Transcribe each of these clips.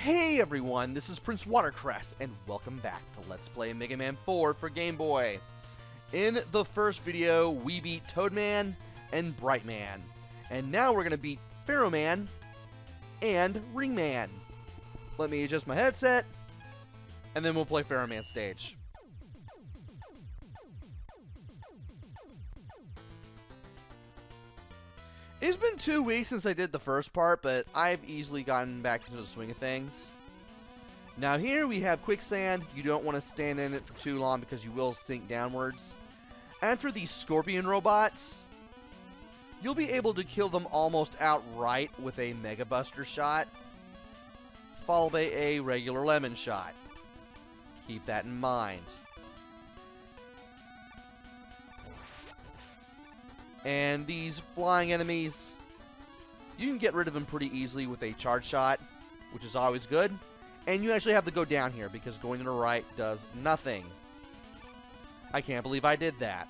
Hey everyone, this is PrinceWatercress, and welcome back to Let's Play Mega Man 4 for Game Boy. In the first video, we beat Toadman and Brightman, and now we're going to beat Pharaoh Man and Ringman. Let me adjust my headset, and then we'll play Pharaoh Man stage. It's been 2 weeks since I did the first part, but I've easily gotten back into the swing of things. Now here we have quicksand. You don't want to stand in it for too long because you will sink downwards. After these scorpion robots, you'll be able to kill them almost outright with a Mega Buster shot, followed by a regular lemon shot. Keep that in mind. And these flying enemies, you can get rid of them pretty easily with a charge shot, which is always good. And you actually have to go down here because going to the right does nothing. I can't believe I did that.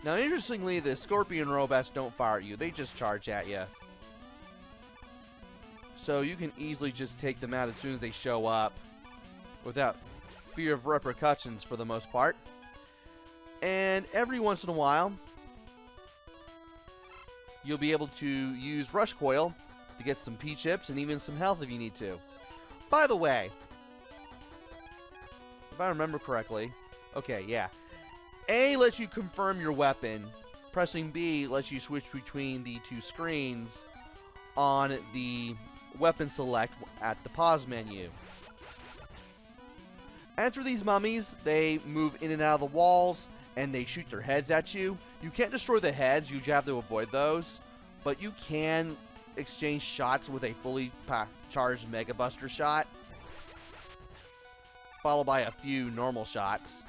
Now, interestingly, the scorpion robots don't fire at you. They just charge at you. So you can easily just take them out as soon as they show up without fear of repercussions for the most part. And every once in a while, you'll be able to use Rush Coil to get some P-chips and even some health if you need to. By the way, if I remember correctly, okay, yeah. A lets you confirm your weapon. Pressing B lets you switch between the 2 screens on the weapon select at the pause menu. After these mummies, they move in and out of the walls, and they shoot their heads at you. You can't destroy the heads, you have to avoid those, but you can exchange shots with a fully charged Mega Buster shot, followed by a few normal shots,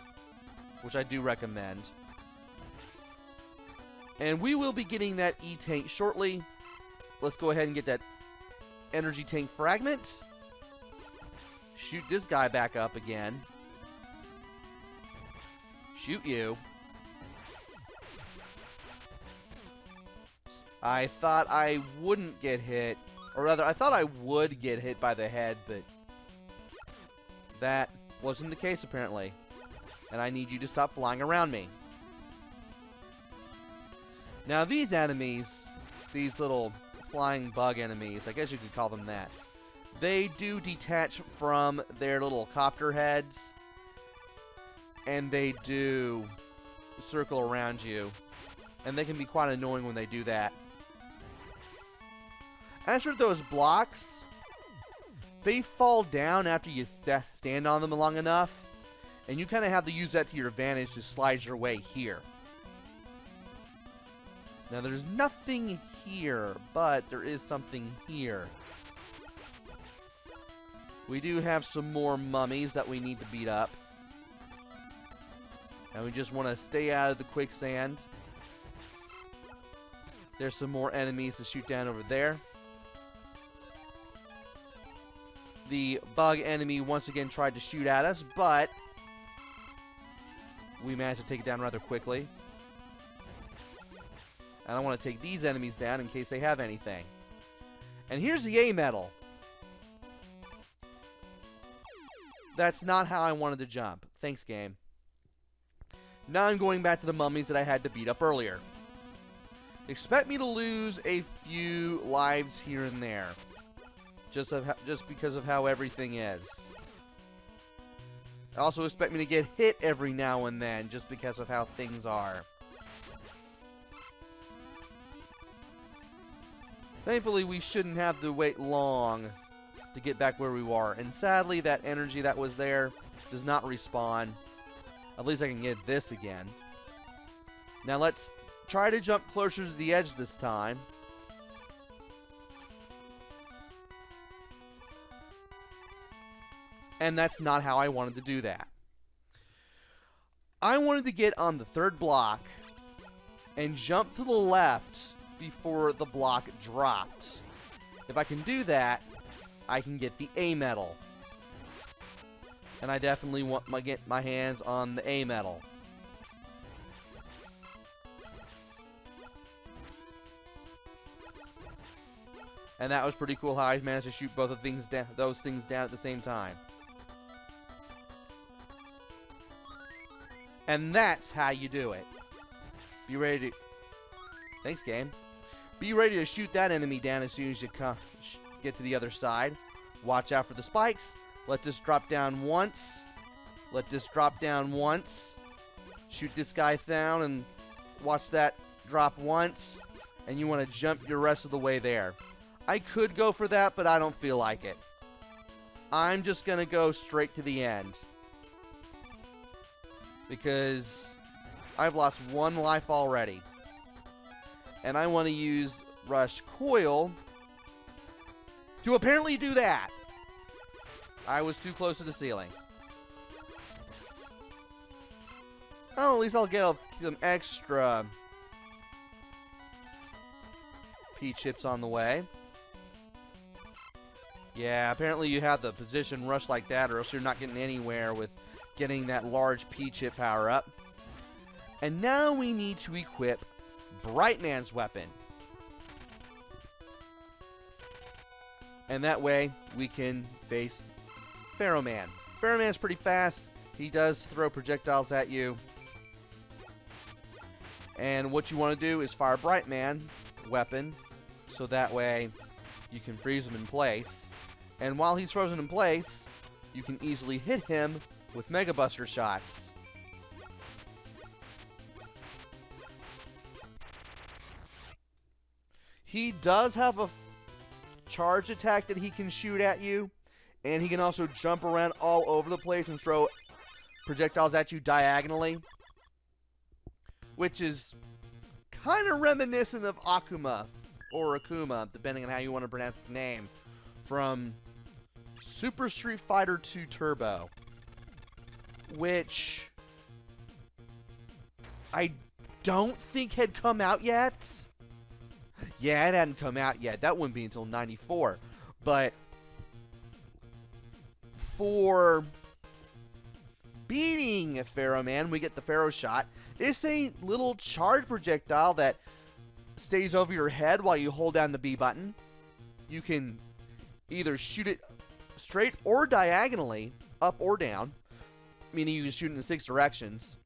which I do recommend. And we will be getting that E-Tank shortly. Let's go ahead and get that Energy Tank Fragment. Shoot this guy back up again. Shoot you. I thought I wouldn't get hit, or rather, I thought I would get hit by the head, but that wasn't the case apparently. And I need you to stop flying around me. Now these enemies, these little flying bug enemies, I guess you could call them that, they do detach from their little copter heads, and they do circle around you, and they can be quite annoying when they do that. As for those blocks, they fall down after you stand on them long enough, and you kind of have to use that to your advantage to slide your way here. Now there's nothing here, but there is something here. We do have some more mummies that we need to beat up. And we just want to stay out of the quicksand. There's some more enemies to shoot down over there. The bug enemy once again tried to shoot at us, but we managed to take it down rather quickly. And I want to take these enemies down in case they have anything. And here's the A medal. That's not how I wanted to jump. Thanks, game. Now I'm going back to the mummies that I had to beat up earlier. Expect me to lose a few lives here and there. Just because of how everything is. Also expect me to get hit every now and then, just because of how things are. Thankfully, we shouldn't have to wait long to get back where we were. And sadly, that energy that was there does not respawn. At least I can get this again. Now let's try to jump closer to the edge this time. And that's not how I wanted to do that. I wanted to get on the 3rd block and jump to the left before the block dropped. If I can do that, I can get the A medal. And I definitely want to get my hands on the A medal. And that was pretty cool how I managed to shoot both of those things down at the same time. And that's how you do it. Be ready to... Thanks, game. Be ready to shoot that enemy down as soon as you get to the other side. Watch out for the spikes. Let this drop down once. Let this drop down once. Shoot this guy down and watch that drop once. And you want to jump your rest of the way there. I could go for that, but I don't feel like it. I'm just going to go straight to the end. Because I've lost one life already. And I want to use Rush Coil to apparently do that. I was too close to the ceiling. Oh, at least I'll get some extra P-chips on the way. Yeah, apparently you have the position rush like that, or else you're not getting anywhere with getting that large P-chip power up. And now we need to equip Brightman's weapon. And that way we can face Pharaoh Man. Pharaoh Man's pretty fast. He does throw projectiles at you. And what you want to do is fire Brightman weapon, so that way you can freeze him in place. And while he's frozen in place, you can easily hit him with Mega Buster shots. He does have a charge attack that he can shoot at you, and he can also jump around all over the place and throw projectiles at you diagonally, which is kind of reminiscent of Akuma, or Akuma, depending on how you want to pronounce his name, from Super Street Fighter 2 Turbo, which I don't think had come out yet. Yeah, it hadn't come out yet. That wouldn't be until 94. But for beating Pharaoh Man, we get the Pharaoh shot. It's a little charge projectile that stays over your head while you hold down the B button. You can either shoot it straight or diagonally, up or down, meaning you can shoot it in 6 directions.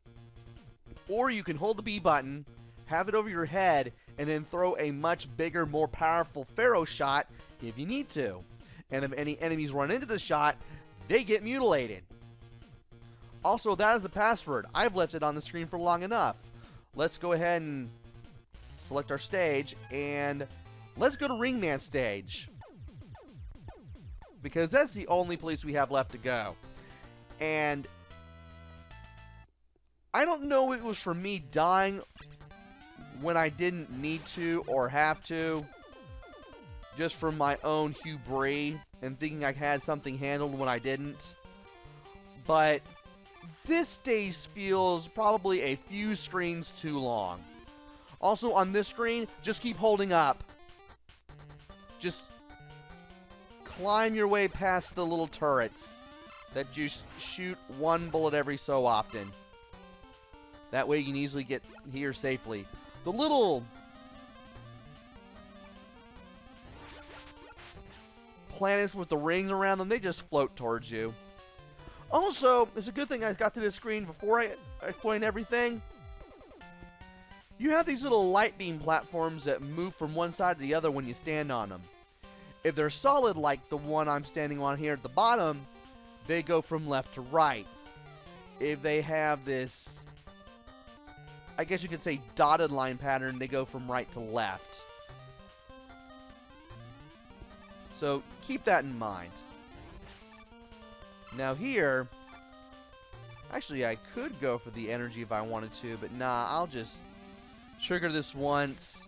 Or you can hold the B button, have it over your head, and then throw a much bigger, more powerful Pharaoh shot if you need to. And if any enemies run into the shot, they get mutilated. Also, that is the password. I've left it on the screen for long enough. Let's go ahead and select our stage, and let's go to Ringman stage, because that's the only place we have left to go. And I don't know if it was for me dying when I didn't need to or have to, just from my own hubris and thinking I had something handled when I didn't. But this stage feels probably a few screens too long. Also, on this screen, just keep holding up. Just climb your way past the little turrets that you shoot one bullet every so often. That way you can easily get here safely. The little planets with the rings around them, they just float towards you. Also, it's a good thing I got to this screen before I explain everything. You have these little light beam platforms that move from one side to the other when you stand on them. If they're solid like the one I'm standing on here at the bottom, they go from left to right. If they have this, I guess you could say, dotted line pattern, they go from right to left. So keep that in mind. Now here, actually I could go for the energy if I wanted to, but nah, I'll just trigger this once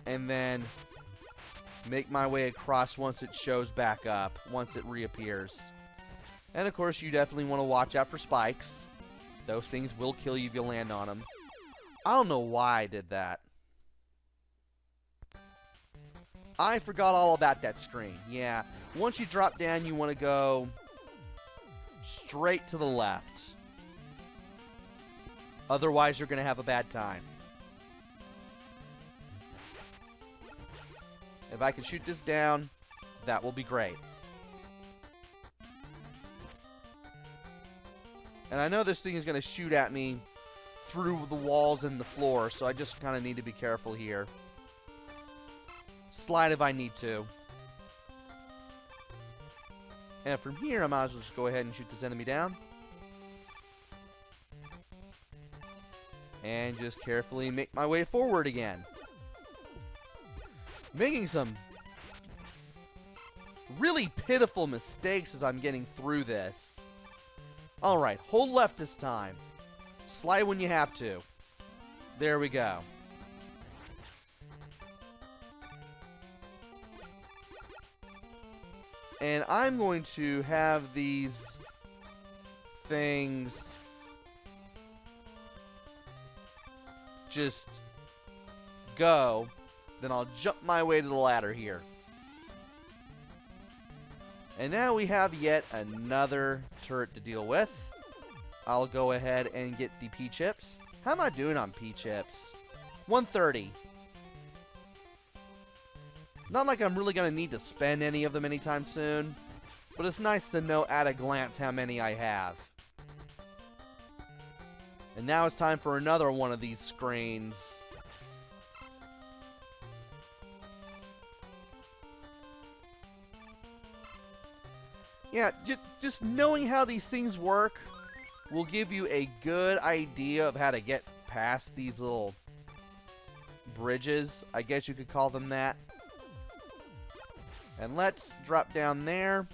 and then make my way across once it shows back up, once it reappears. And of course you definitely want to watch out for spikes. Those things will kill you if you land on them. I don't know why I did that. I forgot all about that screen. Yeah, once you drop down, you want to go straight to the left. Otherwise, you're going to have a bad time. If I can shoot this down, that will be great. And I know this thing is going to shoot at me through the walls and the floor, so I just kind of need to be careful here. Slide if I need to. And from here, I might as well just go ahead and shoot this enemy down. And just carefully make my way forward again. Making some really pitiful mistakes as I'm getting through this. Alright, hold left this time. Slide when you have to. There we go. And I'm going to have these things just go. Then I'll jump my way to the ladder here. And now we have yet another turret to deal with. I'll go ahead and get the P-chips. How am I doing on P-chips? 130. Not like I'm really going to need to spend any of them anytime soon, but it's nice to know at a glance how many I have. And now it's time for another one of these screens. Yeah, just knowing how these things work will give you a good idea of how to get past these little bridges. I guess you could call them that. And let's drop down there.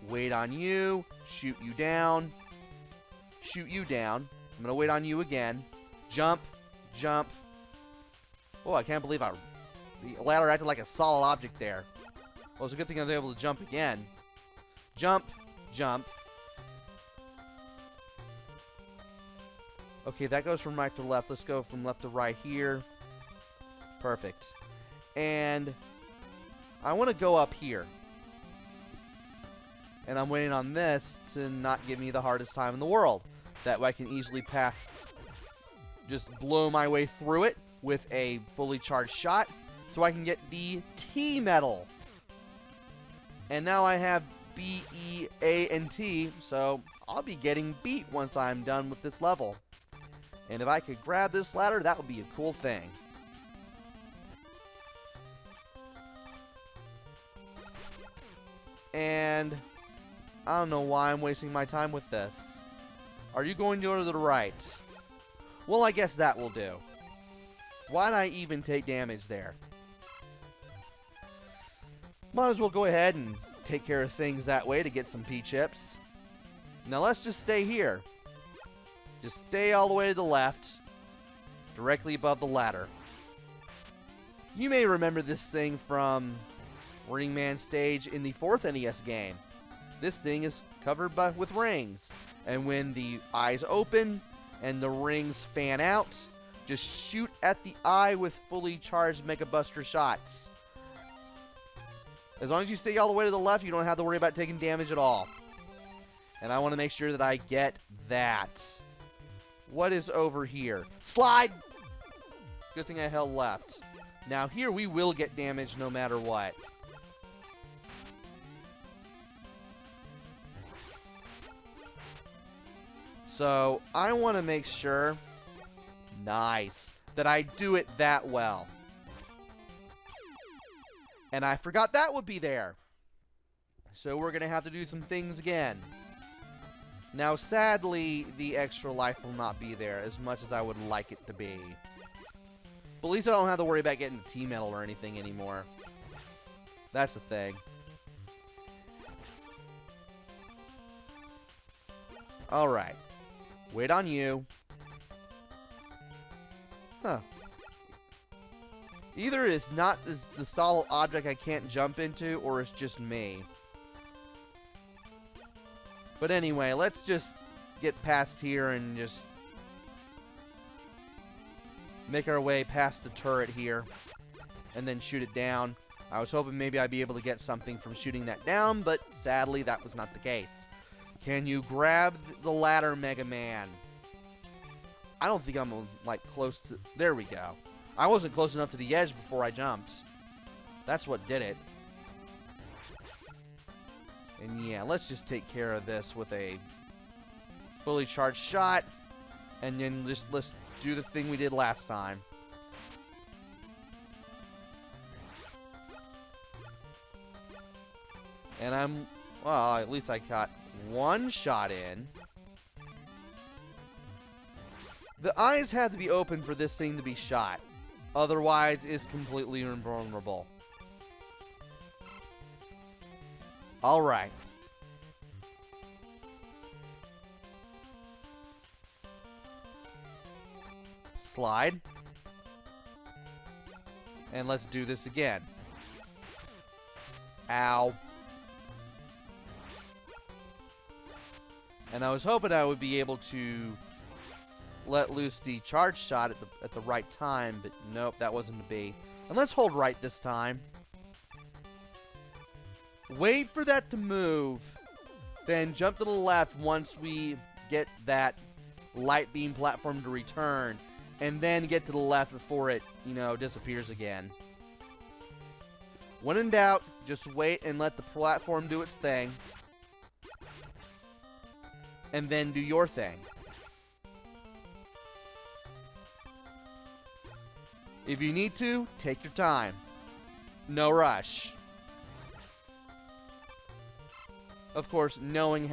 Wait on you. Shoot you down. Shoot you down. I'm going to wait on you again. Jump. Jump. Oh, I can't believe the ladder acted like a solid object there. Well, it's a good thing I was able to jump again. Jump. Jump. Okay, that goes from right to left. Let's go from left to right here. Perfect. And I want to go up here. And I'm waiting on this to not give me the hardest time in the world. That way I can easily pass, just blow my way through it with a fully charged shot so I can get the T medal. And now I have B, E, A, and T, so I'll be getting beat once I'm done with this level. And if I could grab this ladder, that would be a cool thing. And I don't know why I'm wasting my time with this. Are you going to go to the right? Well, I guess that will do. Why'd I even take damage there? Might as well go ahead and take care of things that way to get some P-chips. Now let's just stay here. Just stay all the way to the left, directly above the ladder. You may remember this thing from Ringman stage in the 4th NES game. This thing is covered with rings, and when the eyes open and the rings fan out, just shoot at the eye with fully charged Mega Buster shots. As long as you stay all the way to the left, you don't have to worry about taking damage at all. And I want to make sure that I get that. What is over here? Slide! Good thing I held left. Now here we will get damage no matter what. So I want to make sure, nice, that I do it that well. And I forgot that would be there. So we're going to have to do some things again. Now, sadly, the extra life will not be there as much as I would like it to be. But at least I don't have to worry about getting the T-medal or anything anymore. That's the thing. Alright. Wait on you. Huh. Either it's not the solid object I can't jump into, or it's just me. But anyway, let's just get past here and just make our way past the turret here and then shoot it down. I was hoping maybe I'd be able to get something from shooting that down, but sadly that was not the case. Can you grab the ladder, Mega Man? I don't think I'm like close to... There we go. I wasn't close enough to the edge before I jumped. That's what did it. And yeah, let's just take care of this with a fully charged shot. And then just let's do the thing we did last time. And well, at least I got one shot in. The eyes have to be open for this thing to be shot. Otherwise, it's completely invulnerable. Alright. Slide. And let's do this again. Ow. And I was hoping I would be able to let loose the charge shot at the right time, but nope, that wasn't to be. And let's hold right this time. Wait for that to move, then jump to the left once we get that light beam platform to return, and then get to the left before it, disappears again. When in doubt, just wait and let the platform do its thing, and then do your thing. If you need to, take your time. No rush. Of course, knowing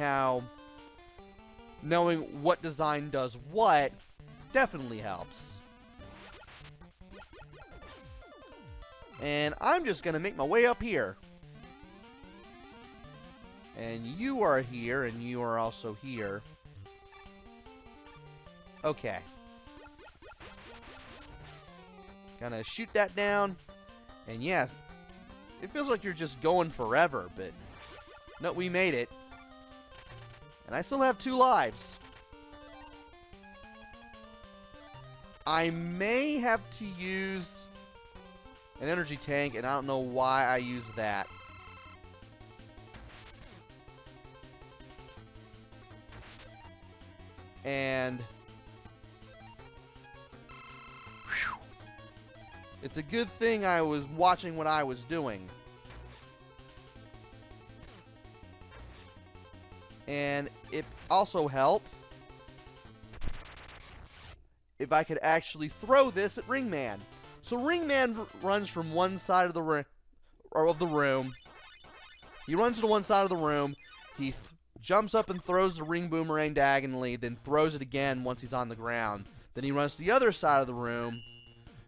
what design does what definitely helps. And I'm just gonna make my way up here. And you are here, and you are also here. Okay. Gonna shoot that down. And yes, it feels like you're just going forever, but no, we made it. And I still have 2 lives. I may have to use an energy tank, and I don't know why I use that. And whew, it's a good thing I was watching what I was doing. And it also helped if I could actually throw this at Ringman. So Ringman runs from one side of the room. He runs to one side of the room. He jumps up and throws the ring boomerang diagonally, then throws it again once he's on the ground. Then he runs to the other side of the room,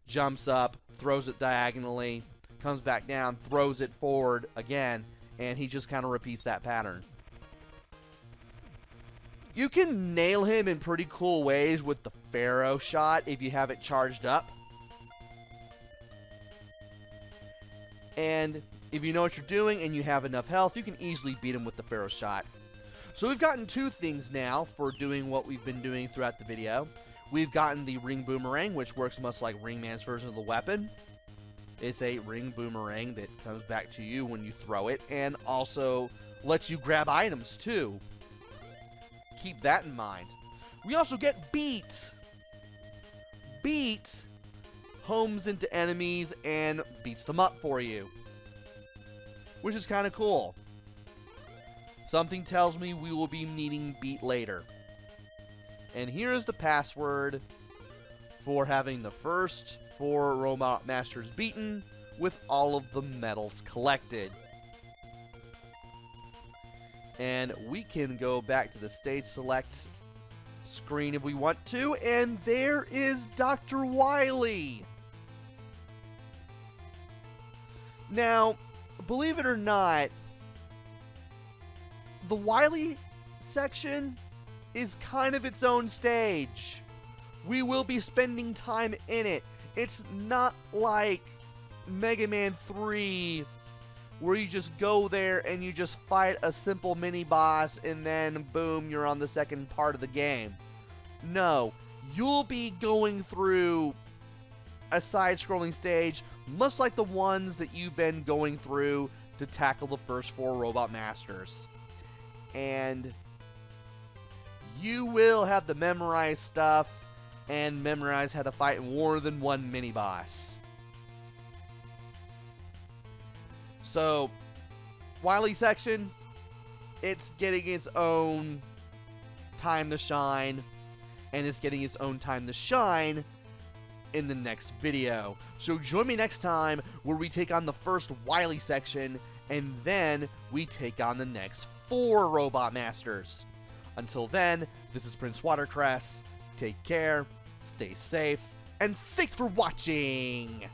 jumps up, throws it diagonally, comes back down, throws it forward again, and he just kind of repeats that pattern. You can nail him in pretty cool ways with the Pharaoh shot if you have it charged up. And if you know what you're doing and you have enough health, you can easily beat him with the Pharaoh shot. So we've gotten 2 things now for doing what we've been doing throughout the video. We've gotten the ring boomerang, which works much like Ringman's version of the weapon. It's a ring boomerang that comes back to you when you throw it, and also lets you grab items too. Keep that in mind. We also get Beat. Beat homes into enemies and beats them up for you, which is kind of cool. Something tells me we will be needing Beat later. And here is the password for having the first 4 Robot Masters beaten with all of the medals collected. And we can go back to the stage select screen if we want to, and there is Dr. Wily. Now, believe it or not, the Wily section is kind of its own stage. We will be spending time in it. It's not like Mega Man 3, where you just go there and you just fight a simple mini-boss and then boom, you're on the second part of the game. No, you'll be going through a side-scrolling stage, much like the ones that you've been going through to tackle the first 4 Robot Masters. And you will have to memorize stuff and memorize how to fight more than one mini-boss. So, Wily section, it's getting its own time to shine, and it's getting its own time to shine in the next video. So join me next time where we take on the first Wily section, and then we take on the next 4 Robot Masters. Until then, this is PrinceWatercress. Take care, stay safe, and thanks for watching!